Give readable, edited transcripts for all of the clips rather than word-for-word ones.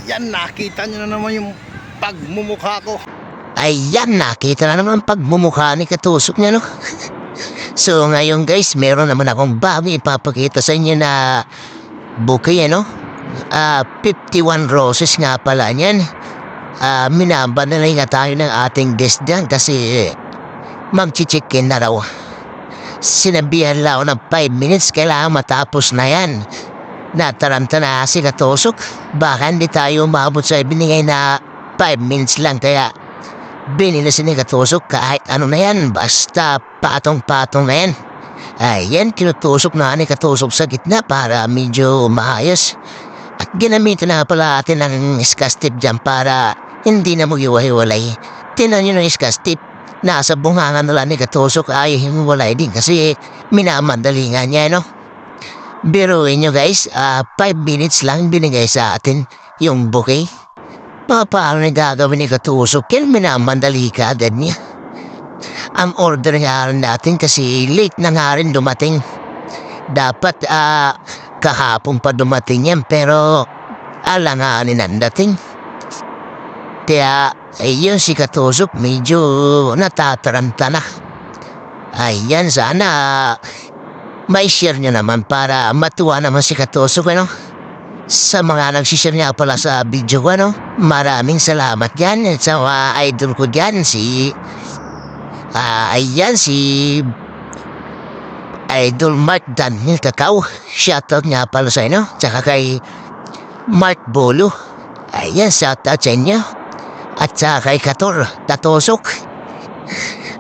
Ayan, nakita nyo na naman yung pagmumukha ko. Ayan, nakita na naman ang pagmumukha ni Katusok niya, no? So, ngayon guys, meron naman akong bago ipapakita sa inyo na bouquet, no? 51 roses nga pala niyan. Minabanalay nga tayo ng ating guest dyan kasi mag-chicken na raw. Sinabihan lang ako ng 5 minutes, kailangan matapos na yan. Nataranta na si Katusok. Baka hindi tayo umabot sa binigay na 5 minutes lang, kaya binilisin ni Katusok kahit ano na yan, basta patong-patong na yan. Ayan, kinutusok na ni Katusok sa gitna para medyo maayos. At ginamitan na pala natin ng scotch tape dyan para hindi na mag-iwahiwalay. Tinan nyo ng scotch tape, nasa bungangan na lang ni Katusok ay hiwalay din kasi minamadali nga niya, no? Biruin nyo guys, 5 minutes lang binigay sa atin yung bouquet. Paano na gagawin ni Katusok? Kaya minamandali ka agad niya. Ang order nga rin natin kasi late na nga rin dumating. Dapat kahapon pa dumating yan pero alanganin ang dating. Kaya ayun si Katusok medyo natataranta na. Ayan, sana may share nyo naman para matuwa naman si Katusok, ano? Sa mga nagsishare nga pala sa video ko, ano? Maraming salamat dyan sa mga idol ko dyan, si Idol Mark Daniel Cacao. Shoutout nga pala sa inyo. Tsaka kay Mark Bolo. Ayan, shoutout sa inyo. At saka kay Katusok.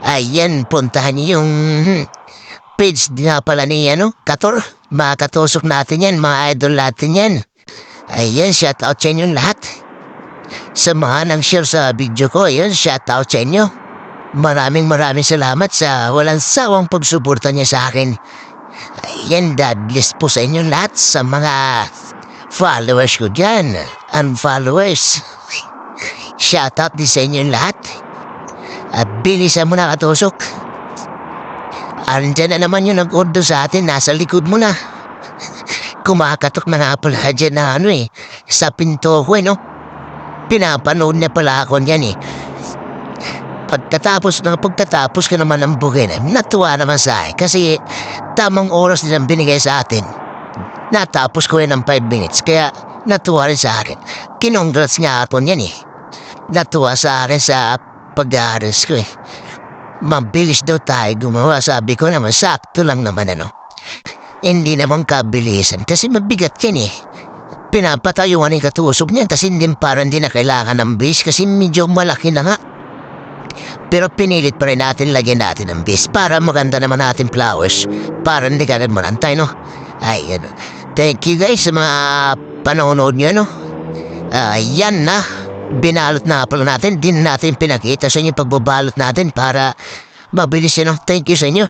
Ayan, puntahan niyo yung page nga pala ni Kator. Mga Katusok natin yan, mga idol natin yan. Ayan, shoutout sa inyo lahat. Sa mga nang-share sa video ko, ayan, shoutout sa inyo. Maraming salamat sa walang sawang pagsuporta niya sa akin. Ayan, God bless po sa inyo lahat, sa mga followers ko dyan, unfollowers. Shoutout din sa inyo lahat. At bilisan mo na, Katusok. Andyan na naman yung nag-order sa atin, nasa likod mo na. Kumakatok na nga pala dyan na sa pinto ko, no? Pinapanood na pala ako niyan, Pagkatapos ka naman ng bugay, natuwa naman sa akin kasi tamang oras din ang binigay sa atin. Natapos ko yan ng 5 minutes, kaya natuwa rin sa akin. Kinongrats nga ako niyan, Natuwa sa akin sa pag-aaras ko, Mabilis daw tayo gumawa. Sabi ko naman, sakto lang naman, Hindi naman kabilisan kasi mabigat yan, Pinapatayuan ni Katusok niyan kasi parang hindi na kailangan ng base kasi medyo malaki na nga. Pero pinilit pa rin natin lagyan natin ng base para maganda naman natin flowers. Para hindi ka nagmanantay, no? Ay, thank you guys sa mga panonood nyo, Yan na. Binalot na pala natin. Din natin pinakita sa inyo pagbabalot natin para mabilis, Thank you sa inyo.